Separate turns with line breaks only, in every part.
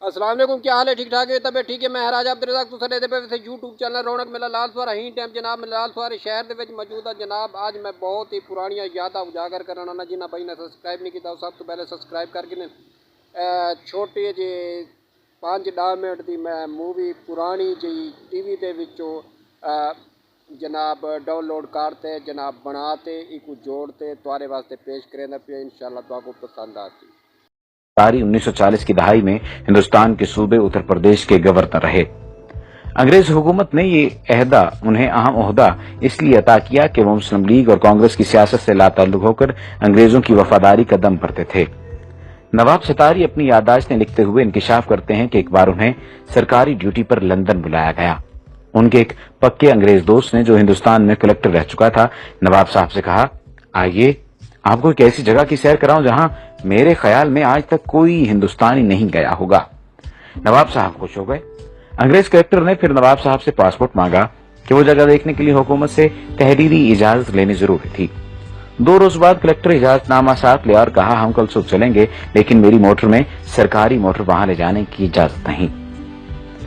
अस्सलाम वालेकुम, क्या हाल है? ठीक ठाक है? तबीयत ठीक है? मैं हराज अब्दुल तो सर पे यूट्यूब चैनल रौनक मेला लाल सवार ही टाइम जनाब मैं लाल सवार शहर के मौजूद है जनाब। आज मैं बहुत ही पुरानियां यादां उजागर करना जिन्हें भाई ने सब्सक्राइब नहीं किया सब तो पहले सब्सक्राइब करके छोटी जी 5-10 मिनट की मैं मूवी पुरानी जी टीवी के विचों जनाब डाउनलोड करते जनाब बनाते एक जोड़ते तुम्हारे वास्ते पेश करें पे इंशाल्लाह तुमको पसंद आती।
1940 की दहाई में हिंदुस्तान के सूबे उत्तर प्रदेश के गवर्नर रहे। अंग्रेज हुकूमत ने ये अहदा उन्हें अहम ओहदा इसलिए अता किया कि वो मुस्लिम लीग और कांग्रेस की सियासत से लाताल्लुक होकर अंग्रेजों की वफादारी का दम भरते थे। नवाब सतारी अपनी याददाश्तें लिखते हुए इंकिशाफ करते हैं कि एक बार उन्हें सरकारी ड्यूटी पर लंदन बुलाया गया। उनके एक पक्के अंग्रेज दोस्त ने, जो हिंदुस्तान में कलेक्टर रह चुका था, नवाब साहब से कहा, आइए आपको एक ऐसी जगह की सैर कराऊं जहां मेरे ख्याल में आज तक कोई हिंदुस्तानी नहीं गया होगा। नवाब साहब खुश हो गए। अंग्रेज कलेक्टर ने फिर नवाब साहब से पासपोर्ट मांगा कि वो जगह देखने के लिए हुकूमत से तहरीरी इजाजत लेनी जरूरी थी। 2 रोज बाद कलेक्टर इजाजतनामा साथ ले और कहा, हम कल सुबह चलेंगे, लेकिन मेरी मोटर में सरकारी मोटर वहां ले जाने की इजाजत नहीं।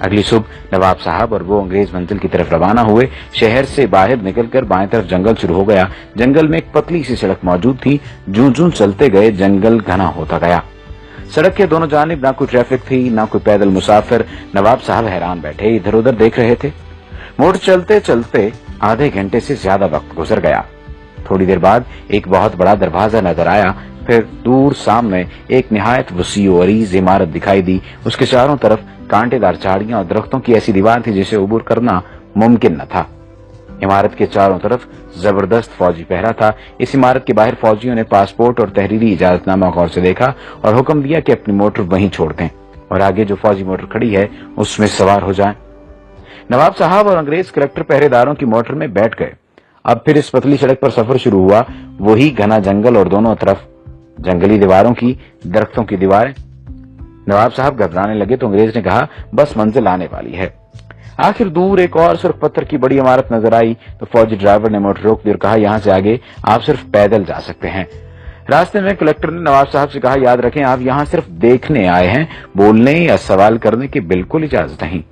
अगली सुबह नवाब साहब और वो अंग्रेज मंजिल की तरफ रवाना हुए। शहर से बाहर निकलकर बाएं तरफ जंगल शुरू हो गया। जंगल में एक पतली सी सड़क मौजूद थी। जूं-जूं चलते गए जंगल घना होता गया। सड़क के दोनों जानिब ना कोई ट्रैफिक थी, ना कोई पैदल मुसाफिर। नवाब साहब हैरान बैठे इधर उधर देख रहे थे। मोड़ चलते चलते आधे घंटे से ज्यादा वक्त गुजर गया। थोड़ी देर बाद एक बहुत बड़ा दरवाजा नजर आया। फिर दूर सामने एक निहायत वसी और अरीज इमारत दिखाई दी। उसके चारों तरफ कांटेदार झाड़ियां और दरख्तों की ऐसी दीवार थी जिसे अबूर करना मुमकिन न था। इमारत के चारों तरफ जबरदस्त फौजी पहरा था। इस इमारत के बाहर फौजियों ने पासपोर्ट और तहरीरी इजाजतनामा गौर से देखा और हुक्म दिया कि अपनी मोटर वहीं छोड़ दें और आगे जो फौजी मोटर खड़ी है उसमें सवार हो जाएं। नवाब साहब और अंग्रेज कलेक्टर पहरेदारों की मोटर में बैठ गए। अब फिर इस पतली सड़क पर सफर शुरू हुआ। वही घना जंगल और दोनों तरफ जंगली दीवारों की, दरख्तों की दीवारें। नवाब साहब घबराने लगे तो अंग्रेज ने कहा, बस मंजिल आने वाली है। आखिर दूर एक और सुर्ख पत्थर की बड़ी इमारत नजर आई तो फौजी ड्राइवर ने मोटर रोक दी और कहा, यहां से आगे आप सिर्फ पैदल जा सकते हैं। रास्ते में कलेक्टर ने नवाब साहब से कहा, याद रखें आप यहां सिर्फ देखने आए हैं, बोलने या सवाल करने की बिल्कुल इजाजत नहीं।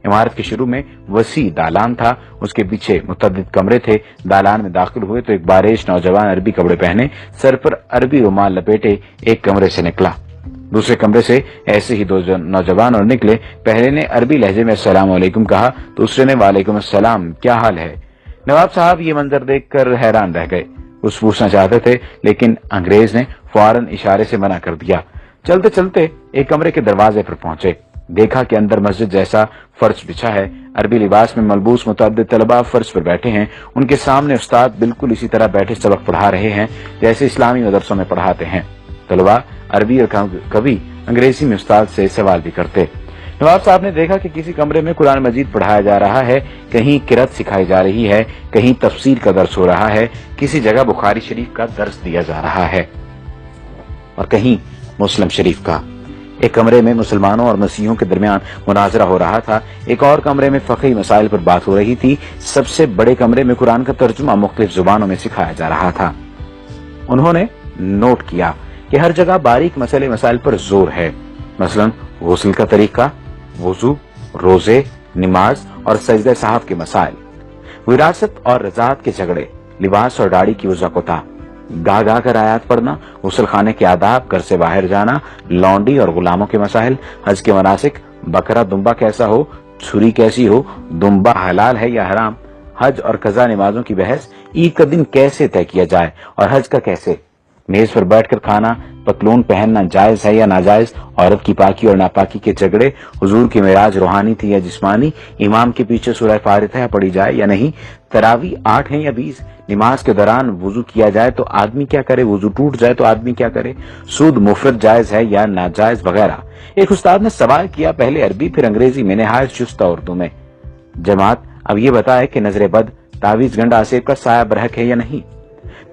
इमारत के शुरू में वसी दालान था। उसके पीछे मुतअद्दिद कमरे थे। दालान में दाखिल हुए तो एक बारिश नौजवान अरबी कपड़े पहने, सर पर अरबी रुमाल लपेटे एक कमरे से निकला। दूसरे कमरे से ऐसे ही 2 नौजवान और निकले। पहले ने अरबी लहजे में अस्सलाम वालेकुम कहा, दूसरे ने वालेकुम अस्सलाम, क्या हाल है। नवाब साहब ये मंजर देखकर हैरान रह गए। कुछ पूछना चाहते थे लेकिन अंग्रेज ने फौरन इशारे से मना कर दिया। चलते चलते एक कमरे के दरवाजे पर पहुंचे। देखा कि अंदर मस्जिद जैसा फर्श बिछा है। अरबी लिबास में मलबूस मुतअद्दिद तलबा फर्श पर बैठे हैं। उनके सामने उस्ताद बिल्कुल इसी तरह बैठे सबक पढ़ा रहे हैं जैसे इस्लामी मदरसों में पढ़ाते हैं। तलबा अरबी और कभी अंग्रेजी में उस्ताद से सवाल भी करते। नवाब साहब ने देखा कि किसी कमरे में कुरान मजीद पढ़ाया जा रहा है, कहीं किरत सिखाई जा रही है, कहीं तफसीर का दर्स हो रहा है, किसी जगह बुखारी शरीफ का दर्स दिया जा रहा है और कहीं मुस्लिम शरीफ का। एक कमरे में मुसलमानों और मसीहों के दरमियान मुनाजरा हो रहा था। एक और कमरे में फ़क़ही मसाइल पर बात हो रही थी। सबसे बड़े कमरे में कुरान का तर्जुमा मुख्तलिफ जुबानों में सिखाया जा रहा था। उन्होंने नोट किया कि हर जगह बारीक मसले मसाइल पर जोर है, मसलन गुस्ल का तरीका, वुजू, रोजे, नमाज और सजदे साहब के मसाइल, विरासत और रज़ात के झगड़े, लिबास और दाढ़ी की वज़ाक़ता, गा गा कर आयात पढ़ना, गुस्ल खाने के आदाब, घर से बाहर जाना, लौंडी और गुलामों के मसाइल, हज के मनासिक, बकरा दुम्बा कैसा हो, छुरी कैसी हो, दुम्बा हलाल है या हराम, हज और कज़ा नमाजों की बहस, ईद का दिन कैसे तय किया जाए और हज का कैसे, मेज पर बैठकर खाना, पतलून पहनना जायज है या नाजायज, औरत की पाकी और नापाकी के झगड़े, हुजूर की मेराज रूहानी थी या जिस्मानी, इमाम के पीछे सूरह फातिहा पढ़ी जाए या नहीं, तरावी 8 है या 20, नमाज के दौरान वुजू किया जाए तो आदमी क्या करे, वुजू टूट जाए तो आदमी क्या करे, सूद मुफरत जायज है या नाजायज वगैरह। एक उस्ताद ने सवाल किया, पहले अरबी फिर अंग्रेजी में, नहायत चुस्ता उर्दू में, जमात अब ये बताए कि नजर बद, तावीज गंड आसेब का साया बरहक है या नहीं।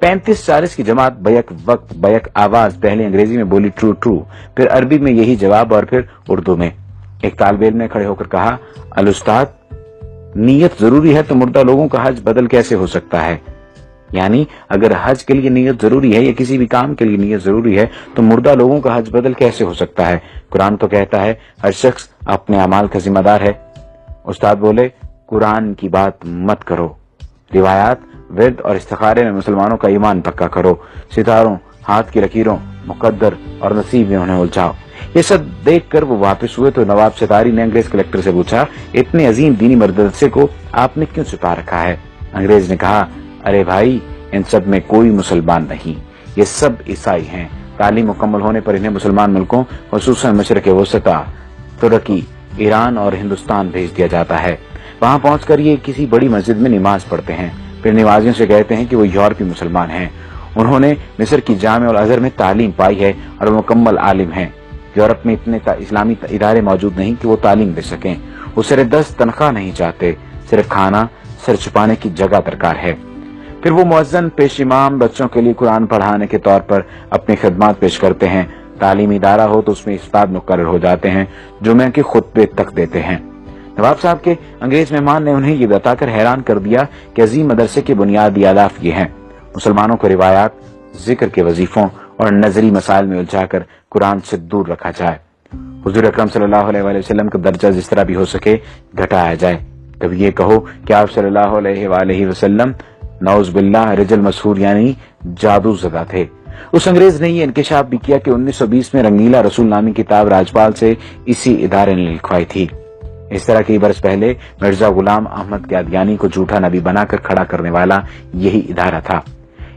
35-40 की जमात बैक वक्त बैक आवाज पहले अंग्रेजी में बोली ट्रू ट्रू, फिर अरबी में यही जवाब और फिर उर्दू में। एक तालिब इल्म ने खड़े होकर कहा, अल उस्ताद, नीयत जरूरी है तो मुर्दा लोगों का हज बदल कैसे हो सकता है। यानी अगर हज के लिए नियत जरूरी है या किसी भी काम के लिए नियत जरूरी है तो मुर्दा लोगों का हज बदल कैसे हो सकता है? कुरान तो कहता है हर शख्स अपने अमाल का जिम्मेदार है। उस्ताद बोले, कुरान की बात मत करो, रिवायात, विर्द और इस्तिखारे में मुसलमानों का ईमान पक्का करो, सितारों, हाथ की लकीरों, मुकद्दर और नसीब में उन्हें उलझाओ। ये सब देखकर वो वापस हुए तो नवाब सितारी ने अंग्रेज कलेक्टर से पूछा, इतने अजीम दीनी मदरसे को आपने क्यों छुपा रखा है? अंग्रेज ने कहा, अरे भाई, इन सब में कोई मुसलमान नहीं, ये सब ईसाई हैं। तालीम मुकम्मल होने पर इन्हें मुसलमान मुल्कों खुसूसन मशरक़ वसता, तुर्की, ईरान और हिंदुस्तान भेज दिया जाता है। वहां पहुंचकर ये किसी बड़ी मस्जिद में नमाज पढ़ते हैं, फिर नमाजियों से कहते हैं कि वो यूरोपी मुसलमान हैं। उन्होंने मिस्र की जामे और अजहर में तालीम पाई है और मुकम्मल आलिम हैं। यूरोप में इतने इस्लामी इदारे मौजूद नहीं कि वो तालीम दे सकें। वो सिर्फ 10 तनख्वाह नहीं चाहते, सिर्फ खाना, सिर छुपाने की जगह दरकार है। फिर वो मुअज्जिन, पेश इमाम बच्चों के लिए कुरान पढ़ाने के तौर पर अपनी खिदमत पेश करते हैं। तालीमी इदारा हो तो उसमें उस्ताद मुकर्रर हो जाते हैं, जुमे के खुतबे तक देते हैं। नवाब साहब के अंग्रेज मेहमान ने उन्हें ये बताकर हैरान कर दिया कि अजीम मदरसे के बुनियादी आदाफ ये हैं, मुसलमानों को रिवायात, जिक्र के वजीफों और नजरी मसाइल में उलझाकर कुरान से दूर रखा जाए। हुजूर अकरम सल्लल्लाहु अलैहि वसल्लम का दर्जा जिस तरह भी हो सके घटाया जाए। कभी ये कहो कि आप सल्लल्लाहु अलैहि वसल्लम नौज बिल्लाह रिजल मशहूर यानी जादू ज़दा थे। उस अंग्रेज ने ये इंकशाफ भी किया कि 1920 में रंगीला रसूल नामी किताब राजपाल से इसी इदारे ने लिखवाई थी। इस तरह कई बरस पहले मिर्जा गुलाम अहमद कादियानी को झूठा नबी बनाकर खड़ा करने वाला यही इदारा था।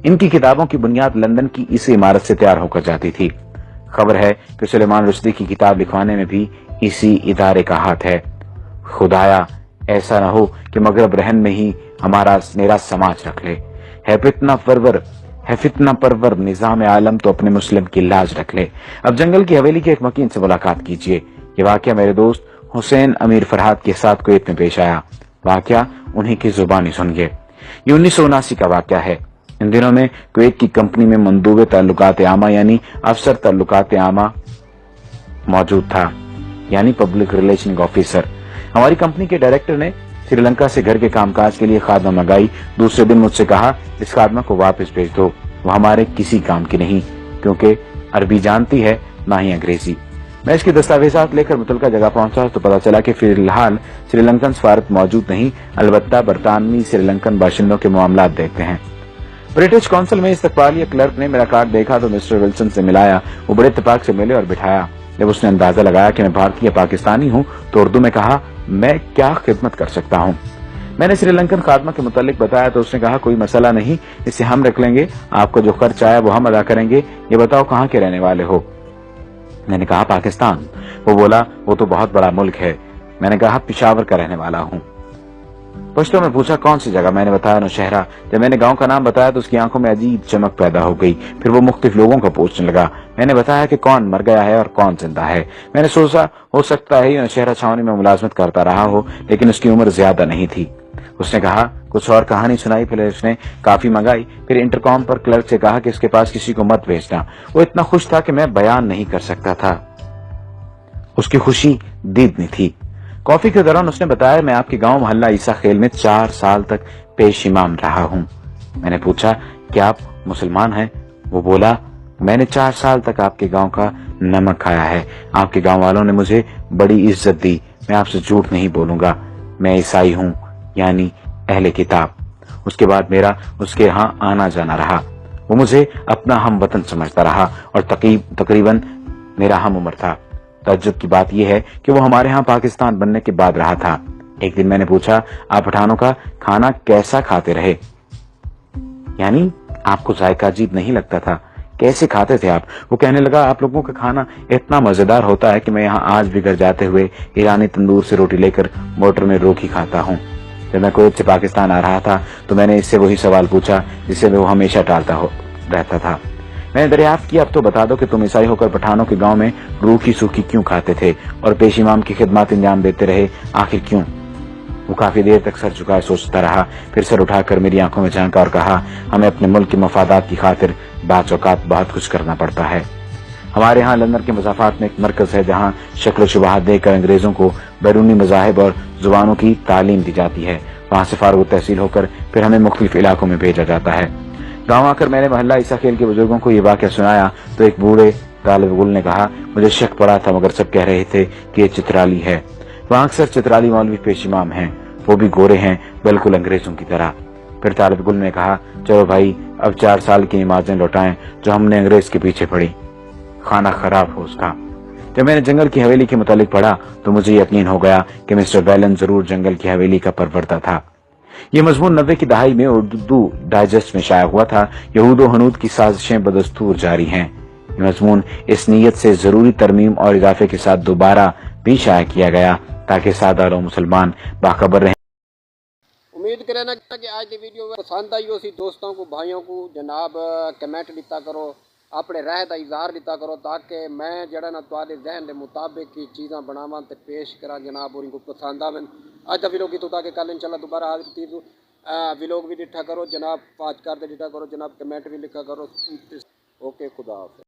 इनकी किताबों की बुनियाद लंदन की इसी इमारत से तैयार होकर जाती थी। खबर है कि सुलेमान रुश्दी की किताब लिखवाने में भी इसी इदारे का हाथ है। खुदाया ऐसा न हो कि मगरब रहन में ही हमारा मेरा समाज रख ले। है फितना परवर निजाम आलम तो अपने मुस्लिम की लाज रख ले। अब जंगल की हवेली के एक मकीन से मुलाकात कीजिए। ये वाकया मेरे दोस्त हुसैन अमीर फरहाद के साथ कुवैत में पेश आया। वाकया उन्हीं की जुबानी सुनिए। ये 1979 का वाकया है। इन दिनों में कुवैत की कंपनी में मंदूबे ताल्लुकात आमा यानी अफसर ताल्लुकात आमा मौजूद था, यानी पब्लिक रिलेशन ऑफिसर। हमारी कंपनी के डायरेक्टर ने श्रीलंका से घर के कामकाज के लिए खादमा मंगाई। दूसरे दिन मुझसे कहा, इस खादमा को वापस भेज दो, वो हमारे किसी काम की नहीं, क्योंकि अरबी जानती है ना ही अंग्रेजी। मैं इसके दस्तावेजात लेकर मुतलका जगह पहुंचा तो पता चला कि फिलहाल श्रीलंकन सफारत मौजूद नहीं, अलबत्ता बरतानवी श्रीलंकन बाशिंदों के मामलात देखते हैं। ब्रिटिश कौंसिल में इस्तकबालिया क्लर्क ने मेरा कार्ड देखा तो मिस्टर विल्सन से मिलाया। वो बड़े इत्तेफाक से मिले और बिठाया। जब उसने अंदाजा लगाया कि मैं भारतीय पाकिस्तानी हूँ तो उर्दू में कहा, मैं क्या खिदमत कर सकता हूँ। मैंने श्रीलंकन खादमा के मुतालिक बताया तो उसने कहा, कोई मसला नहीं, इसे हम रख लेंगे, आपको जो खर्च आया वो हम अदा करेंगे। ये बताओ कहाँ के रहने वाले हो? मैंने कहा, पाकिस्तान। वो बोला, वो तो बहुत बड़ा मुल्क है। मैंने कहा, पेशावर का रहने वाला हूँ। पश्तो में पूछा, कौन सी जगह? मैंने बताया, नौशहरा। जब मैंने गांव का नाम बताया तो उसकी आंखों में अजीब चमक पैदा हो गई। फिर वो मुख्तलिफ लोगों को पूछने लगा। मैंने बताया कि कौन मर गया है और कौन जिंदा है। मैंने सोचा हो सकता है ये नौशहरा छावनी में मुलाजमत करता रहा हो, लेकिन उसकी उम्र ज्यादा नहीं थी। उसने कहा, कुछ और कहानी सुनाई। फिर उसने काफी मंगाई। फिर इंटरकॉम पर क्लर्क से कहा कि इसके पास किसी को मत भेजना। वो इतना खुश था कि मैं बयान नहीं कर सकता था। उसकी खुशी दीदनी थी। कॉफी के दौरान उसने बताया, मैं आपके गांव मोहल्ला ईसा खेल में 4 साल तक पेश इमाम रहा हूं। मैंने पूछा, क्या आप मुसलमान हैं? वो बोला, मैंने 4 साल तक आपके गांव का नमक खाया है। आपके गांव वालों ने मुझे बड़ी इज्जत दी। मैं आपसे झूठ नहीं बोलूंगा, मैं ईसाई हूं, यानी अहले किताब। उसके बाद मेरा उसके यहाँ आना जाना रहा। वो मुझे अपना हम वतन समझता रहा और तकरीबन मेरा हम उम्र था। तज्जुब की बात यह है कि वो हमारे यहाँ पाकिस्तान बनने के बाद रहा था। एक दिन मैंने पूछा, आप पठानों का खाना कैसा खाते रहे? यानी आपको जायका अजीब नहीं लगता था? कैसे खाते थे आप? वो कहने लगा, आप लोगों का खाना इतना मजेदार होता है कि मैं यहाँ आज भी घर जाते हुए ईरानी तंदूर से रोटी लेकर मोटर में रोटी खाता हूँ। जब मैं कुवैत से पाकिस्तान आ रहा था तो मैंने इससे वही सवाल पूछा जिसे वो हमेशा टालता रहता था। मैंने दरियाफ्त किया, अब तो बता दो कि तुम ईसाई होकर पठानों के गांव में रूखी सूखी क्यों खाते थे और पेश इमाम की खिदमत अंजाम देते रहे, आखिर क्यों? वो काफी देर तक सर झुकाए सोचता रहा। फिर सर उठाकर मेरी आंखों में झांका और कहा, हमें अपने मुल्क के मफादात की खातिर बात औकात बहुत कुछ करना पड़ता है। हमारे यहाँ लंदन के मज़ाफ़ात में एक मरकज है जहाँ शक्ल शुबहात देकर अंग्रेजों को बैरूनी मज़ाहिब और जुबानों की तालीम दी जाती है। वहाँ से फारूक तहसील होकर फिर हमें मुख्तलिफ इलाकों में भेजा जाता है। गाँव आकर मैंने मोहल्ला ईसा खेल के बुजुर्गों को ये वाक़या सुनाया तो एक बूढ़े तालिब गुल ने कहा, मुझे शक पड़ा था मगर सब कह रहे थे कि ये चित्राली है। वहाँ अक्सर चित्राली मौलवी पेश इमाम हैं, वो भी गोरे हैं, बिल्कुल अंग्रेजों की तरह। फिर तालिब गुल ने कहा, चलो भाई अब 4 साल की नमाजें लौटाएं जो हमने अंग्रेज के पीछे पढ़ी, खाना खराब हो उसका। जब मैंने जंगल की हवेली के मुतालिक पढ़ा तो मुझे यकीन हो गया कि मिस्टर बैलन जरूर जंगल की हवेली का परवरदा था। ये मजमून 90 की दहाई में उर्दू डाइजेस्ट में शाया हुआ था। यहूद व हनूद की साजिशें बदस्तूर जारी हैं। ये मजमून इस नीयत से जरूरी तरमीम और इजाफे के साथ दोबारा भी शाया किया गया ताकि सादा और मुसलमान बाखबर रहें।
उम्मीद करें ना कि आज की वीडियो पसंद आई हो सी दोस्तों को भाइयों को जनाब कमेंट दिता करो, अपने राय का इजहार दिता करो ताकि मैं जड़ा ना तुम्हारे जहन के मुताबिक की चीज़ां बनावा तो पेश करा जनाब और इनको पसंद आवन। अज का विलोग तो ताकि कल इंशाल्लाह दोबारा हाजिर विलोग भी डिठा करो जनाब, पाँच कर डिठा करो जनाब, कमेंट भी लिखा करो। ओके, खुदा हाफ़िज़।